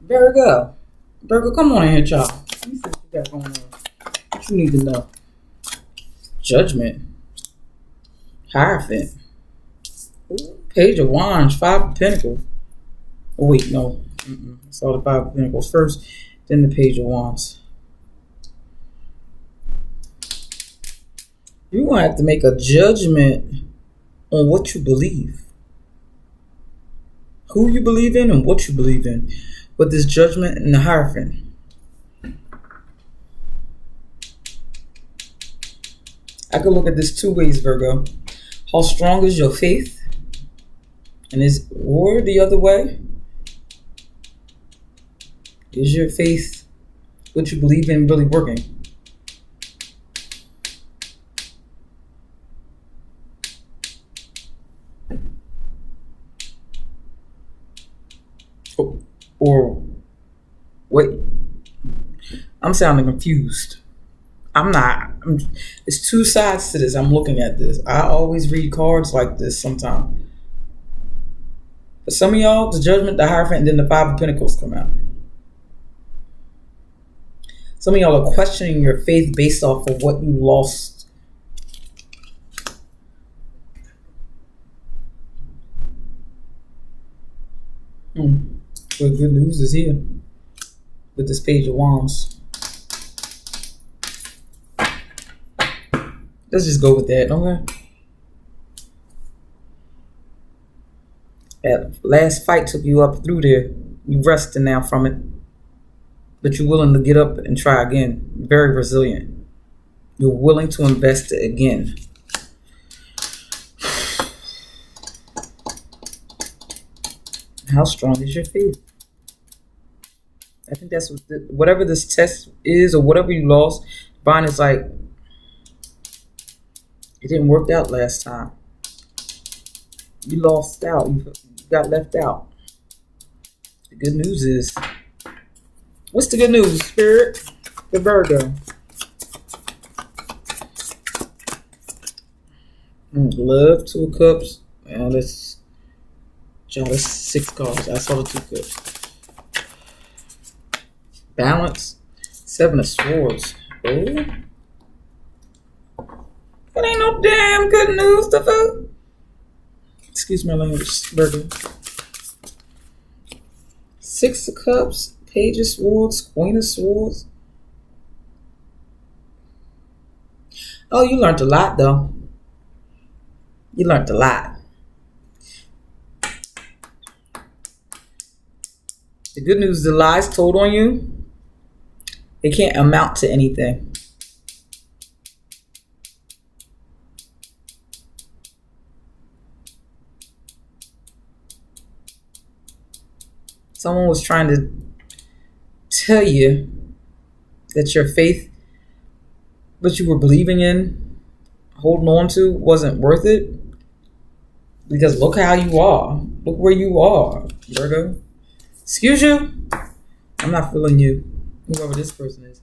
Virgo. Virgo, come on in here, child. Let me see what you got going on. What you need to know. Judgment. Hierophant. Page of Wands. Five of Pentacles. Oh, wait, no. I saw the Five of Pentacles first, then the Page of Wands. You're going to have to make a judgment on what you believe. Who you believe in and what you believe in. With this Judgment and the Hierophant. I could look at this two ways, Virgo. How strong is your faith? And or the other way? Is your faith, what you believe in, really working? Or wait, I'm sounding confused. I'm not. It's two sides to this. I'm looking at this. I always read cards like this sometimes. For some of y'all, the Judgment, the Hierophant, and then the Five of Pentacles come out. Some of y'all are questioning your faith based off of what you lost. But good news is here with this Page of Wands. Let's just go with that, okay? That last fight took you up through there. You're resting now from it. But you're willing to get up and try again. Very resilient. You're willing to invest it again. How strong is your faith? I think that's whatever this test is or whatever you lost. Divine is like, it didn't work out last time. You lost out. You got left out. The good news is, what's the good news, Spirit? The Virgo. Love, Two of Cups. And let's try this 6 cards. I saw the 2 cups. Balance. 7 of Swords. Oh. That ain't no damn good news, the fuck. Excuse my language, Virgo. 6 of Cups. Page of Swords. Queen of Swords. Oh, you learned a lot, though. You learned a lot. The good news, the lies told on you, they can't amount to anything. Someone was trying to tell you that your faith, what you were believing in, holding on to, wasn't worth it. Because look how you are. Look where you are, Virgo. Excuse you. I'm not feeling you, whoever this person is.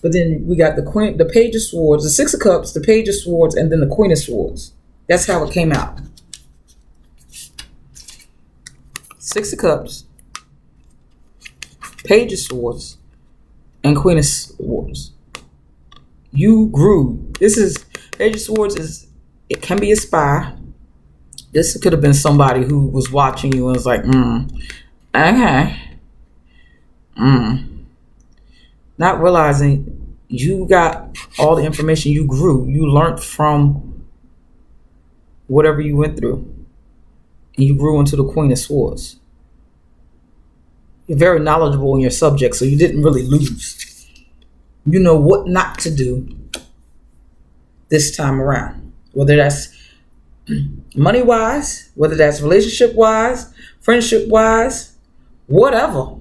But then we got the Queen, the Page of Swords, the 6 of Cups, the Page of Swords, and then the Queen of Swords. That's how it came out. 6 of Cups, Page of Swords, and Queen of Swords. You grew. This is, Page of Swords is, it can be a spy. This could have been somebody who was watching you and was like, okay. Not realizing you got all the information. You grew. You learned from whatever you went through. And you grew into the Queen of Swords. You're very knowledgeable in your subject, so you didn't really lose. You know what not to do this time around. Whether that's money-wise, whether that's relationship-wise, friendship-wise, whatever.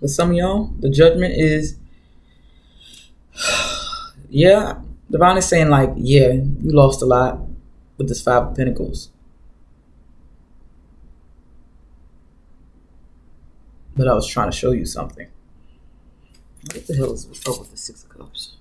But some of y'all, the judgment is, yeah, Divine is saying like, yeah, you lost a lot with this 5 of Pentacles. But I was trying to show you something. What the hell is up with the 6 of Cups?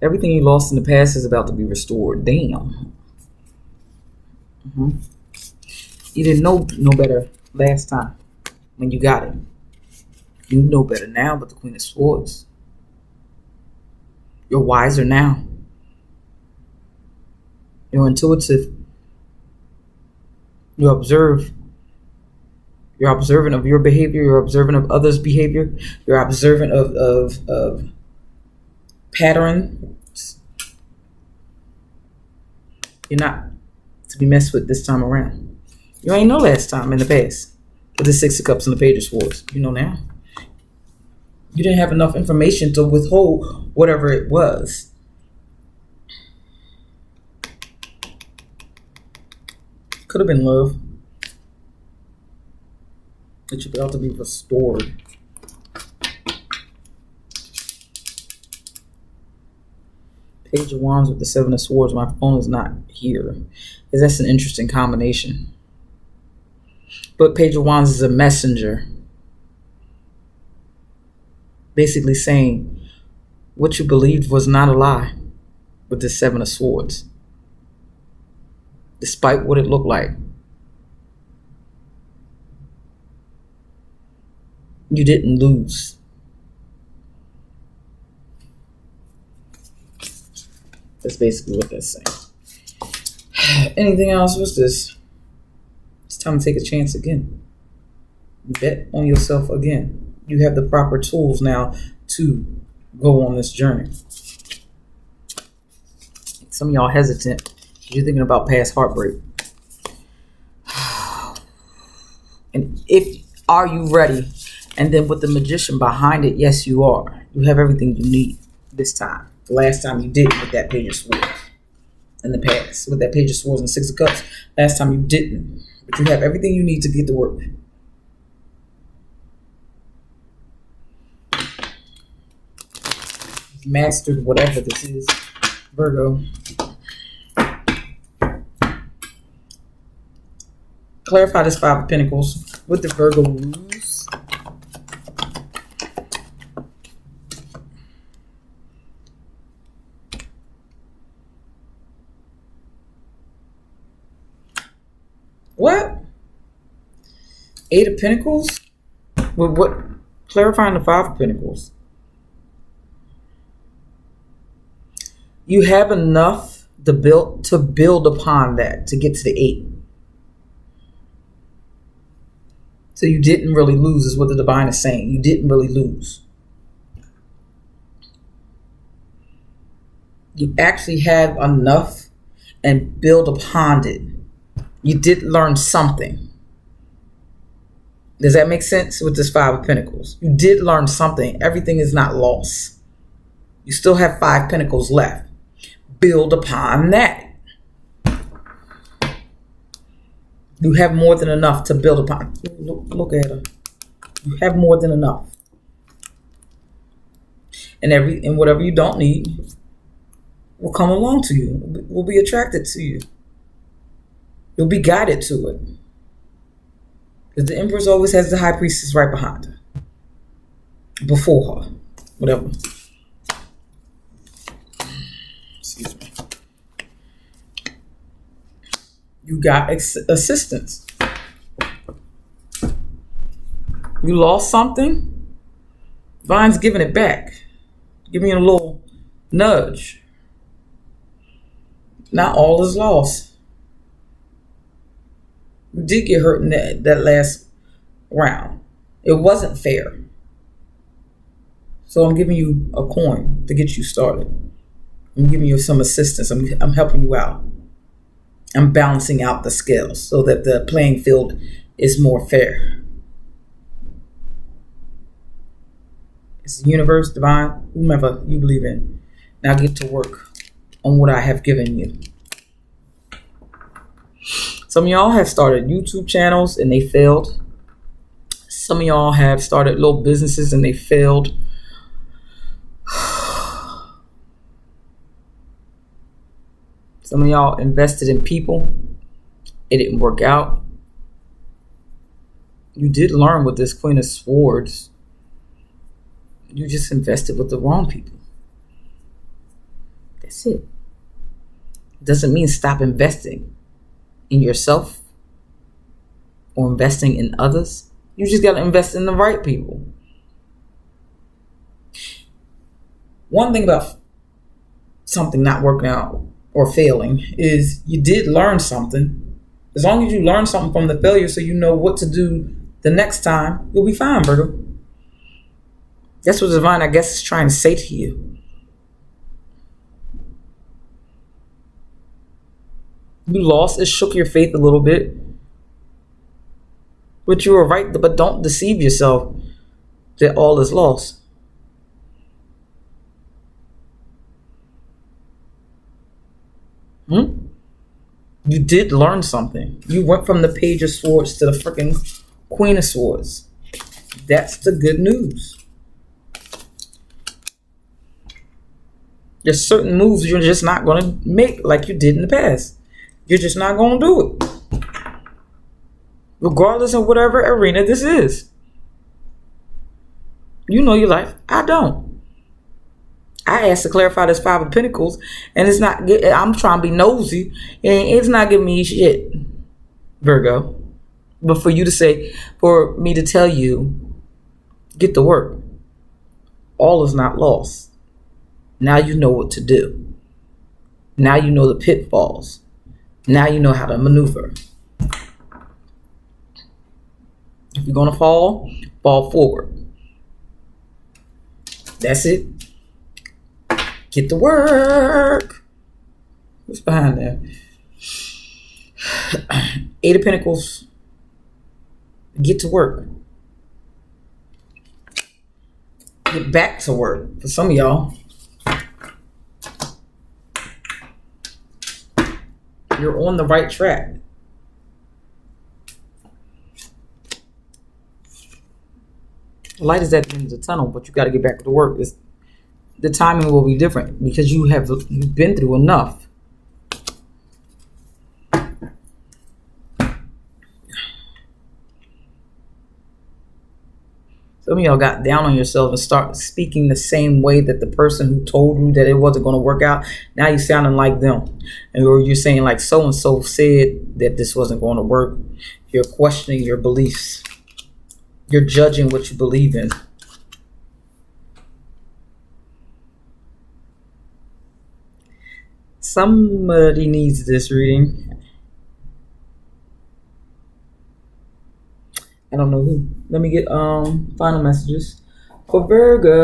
Everything you lost in the past is about to be restored. Damn. You didn't know no better last time when you got it. You know better now, but the Queen of Swords. You're wiser now. You're intuitive. You observe. You're observant of your behavior. You're observant of others' behavior. You're observant of patterns. You're not to be messed with this time around. You ain't know last time in the past with the Six of Cups and the Page of Swords. You know now. You didn't have enough information to withhold whatever it was. Could have been love. It should be able to be restored. Page of Wands with the Seven of Swords. My phone is not here. Because that's an interesting combination. But Page of Wands is a messenger. Basically saying what you believed was not a lie with the Seven of Swords. Despite what it looked like. You didn't lose. That's basically what that's saying. Anything else? What's this? It's time to take a chance again. Bet on yourself again. You have the proper tools now to go on this journey. Some of y'all hesitant because you're thinking about past heartbreak. And are you ready? And then with the Magician behind it, yes, you are. You have everything you need this time. The last time you didn't with that Page of Swords. In the past, with that Page of Swords and Six of Cups. Last time you didn't. But you have everything you need to get to work. You've mastered whatever this is, Virgo. Clarify this Five of Pentacles with the Virgo rules. What? Eight of Pentacles? With what? Clarifying the Five of Pentacles. You have enough to build upon that to get to the 8. So you didn't really lose is what the Divine is saying. You didn't really lose. You actually have enough and build upon it. You did learn something. Does that make sense with this Five of Pentacles? You did learn something. Everything is not lost. You still have 5 Pentacles left. Build upon that. You have more than enough to build upon. Look at her. You have more than enough. And whatever you don't need will come along to you. Will be attracted to you. You'll be guided to it. Because the Empress always has the High Priestess right behind her. Before her. Whatever. Excuse me. You got assistance. You lost something. Divine's giving it back. Give me a little nudge. Not all is lost. You did get hurt in that last round. It wasn't fair. So I'm giving you a coin to get you started. I'm giving you some assistance. I'm helping you out. I'm balancing out the scales so that the playing field is more fair. It's the universe, divine, whomever you believe in. Now get to work on what I have given you. Some of y'all have started YouTube channels and they failed. Some of y'all have started little businesses and they failed. Some of y'all invested in people. It didn't work out. You did learn with this Queen of Swords. You just invested with the wrong people. That's it. Doesn't mean stop investing in yourself or investing in others. You just got to invest in the right people. One thing about something not working out or failing is you did learn something. As long as you learn something from the failure so you know what to do the next time, you'll be fine, Virgo. That's what Divine, I guess, is trying to say to you. You lost. It shook your faith a little bit. But you were right. But don't deceive yourself that all is lost. You did learn something. You went from the Page of Swords to the freaking Queen of Swords. That's the good news. There's certain moves you're just not going to make like you did in the past. You're just not going to do it. Regardless of whatever arena this is. You know your life. I don't. I asked to clarify this Five of Pentacles, and it's not. I'm trying to be nosy, and it's not giving me shit, Virgo. But for me to tell you, get to work. All is not lost. Now you know what to do. Now you know the pitfalls. Now you know how to maneuver. If you're going to fall forward. That's it. Get to work. What's behind there? Eight of Pentacles. Get to work. Get back to work. For some of y'all, you're on the right track. The light is at the end of the tunnel, but you got to get back to work. The timing will be different because you've been through enough. Some of y'all got down on yourself and start speaking the same way that the person who told you that it wasn't going to work out. Now you're sounding like them. Or you're saying like so-and-so said that this wasn't going to work. You're questioning your beliefs. You're judging what you believe in. Somebody needs this reading. I don't know who. Let me get final messages for Virgo.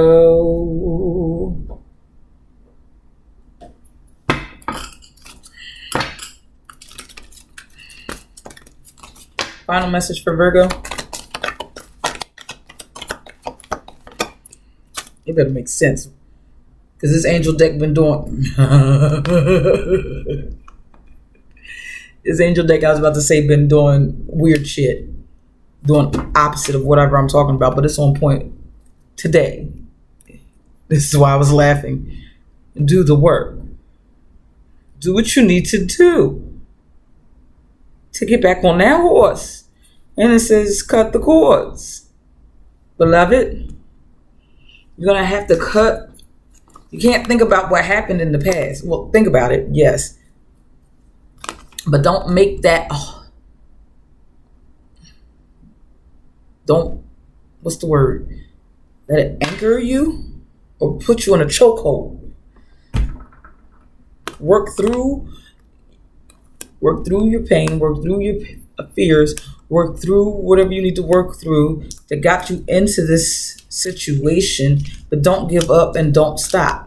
Final message for Virgo. It better make sense. Because this angel deck been doing... This angel deck, I was about to say, been doing weird shit. Doing opposite of whatever I'm talking about. But it's on point today. This is why I was laughing. Do the work. Do what you need to do. To get back on that horse. And it says cut the cords. Beloved. You're going to have to cut. You can't think about what happened in the past. Well, think about it, yes. But don't make that... Don't... What's the word? Let it anchor you or put you in a chokehold. Work through your pain. Work through your fears. Work through whatever you need to work through that got you into this situation, but don't give up and don't stop.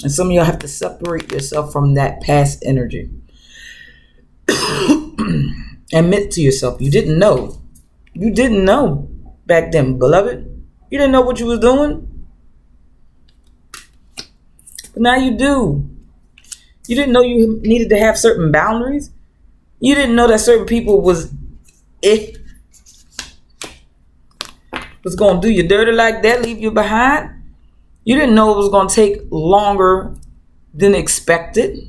And some of y'all have to separate yourself from that past energy. Admit to yourself, you didn't know. You didn't know back then, beloved. You didn't know what you was doing. But now you do. You didn't know you needed to have certain boundaries. You didn't know that certain people was going to do you dirty like that, leave you behind. You didn't know it was going to take longer than expected.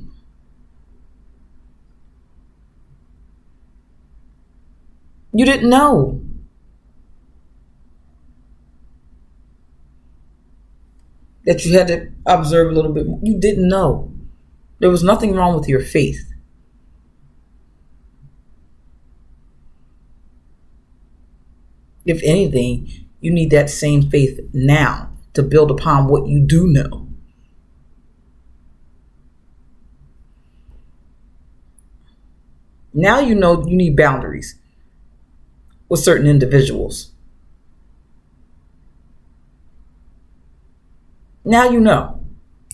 You didn't know. That you had to observe a little bit more. You didn't know. There was nothing wrong with your faith. If anything, you need that same faith now to build upon what you do know. Now you know you need boundaries with certain individuals. Now you know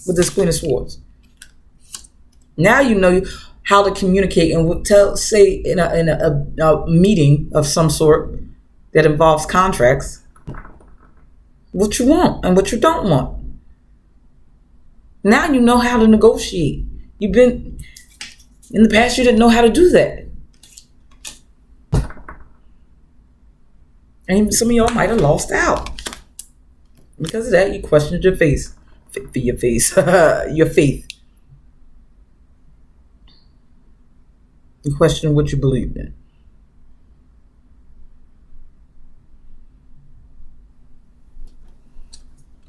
with this Queen of Swords. Now you know how to communicate and say in a meeting of some sort that involves contracts what you want and what you don't want. Now you know how to negotiate. You've been in the past, you didn't know how to do that. And some of y'all might have lost out. Because of that, you questioned your faith. Your faith. You question what you believed in.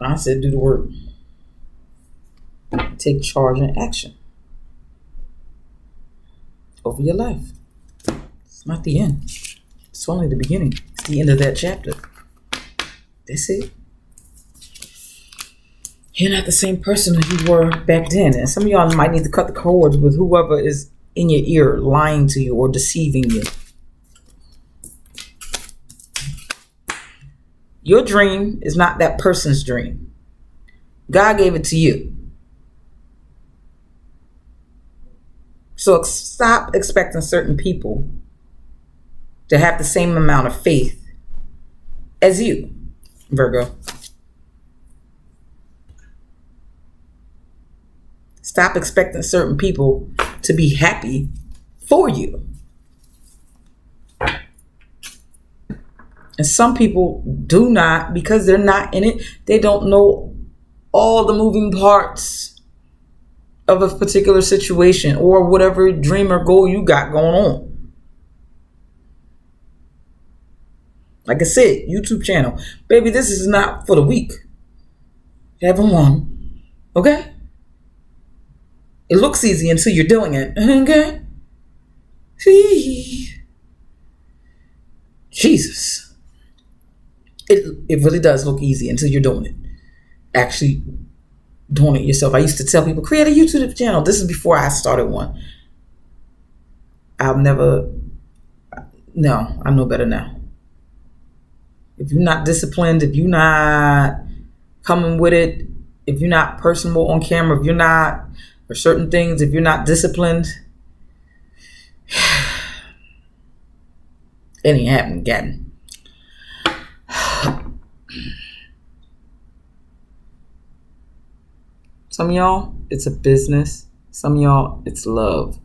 I said do the work. Take charge and action over your life. It's not the end. It's only the beginning. It's the end of that chapter. That's it. You're not the same person that you were back then. And some of y'all might need to cut the cords with whoever is in your ear lying to you or deceiving you. Your dream is not that person's dream. God gave it to you. So stop expecting certain people to have the same amount of faith as you, Virgo. Stop expecting certain people to be happy for you. And some people do not, because they're not in it, they don't know all the moving parts of a particular situation or whatever dream or goal you got going on. Like I said, YouTube channel. Baby, this is not for the weak. Having one. Okay? It looks easy until you're doing it. Okay? Jesus. It really does look easy until you're doing it. Actually doing it yourself. I used to tell people, create a YouTube channel. This is before I started one. I know better now. If you're not disciplined, if you're not coming with it, if you're not personable on camera, if you're not, or certain things, if you're not disciplined, it ain't happening again. Some of y'all, it's a business. Some of y'all, it's love.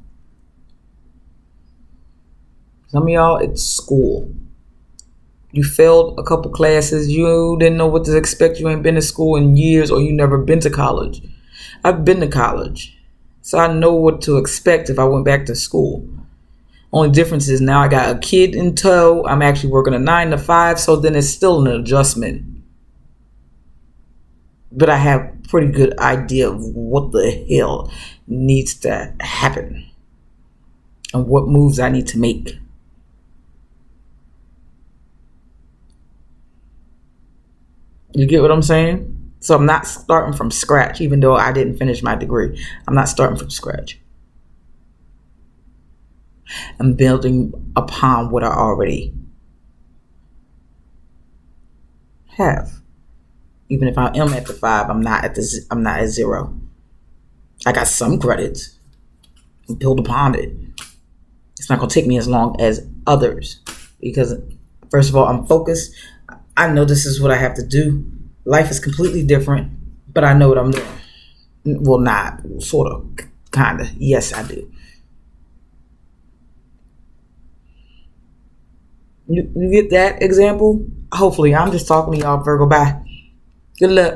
Some of y'all, it's school. You failed a couple classes. You didn't know what to expect. You ain't been to school in years, or you never been to college. I've been to college, so I know what to expect if I went back to school. Only difference is now I got a kid in tow. I'm actually working a 9 to 5, so then it's still an adjustment. But I have a pretty good idea of what the hell needs to happen and what moves I need to make. You get what I'm saying? So I'm not starting from scratch, even though I didn't finish my degree. I'm not starting from scratch. I'm building upon what I already have. Even if I am at the 5, I'm not at 0. I got some credits. Build upon it. It's not gonna take me as long as others because, first of all, I'm focused. I know this is what I have to do. Life is completely different, but I know what I'm doing. Well, not sort of, kind of. Yes, I do. You get that example? Hopefully, I'm just talking to y'all, Virgo. Bye. Good luck.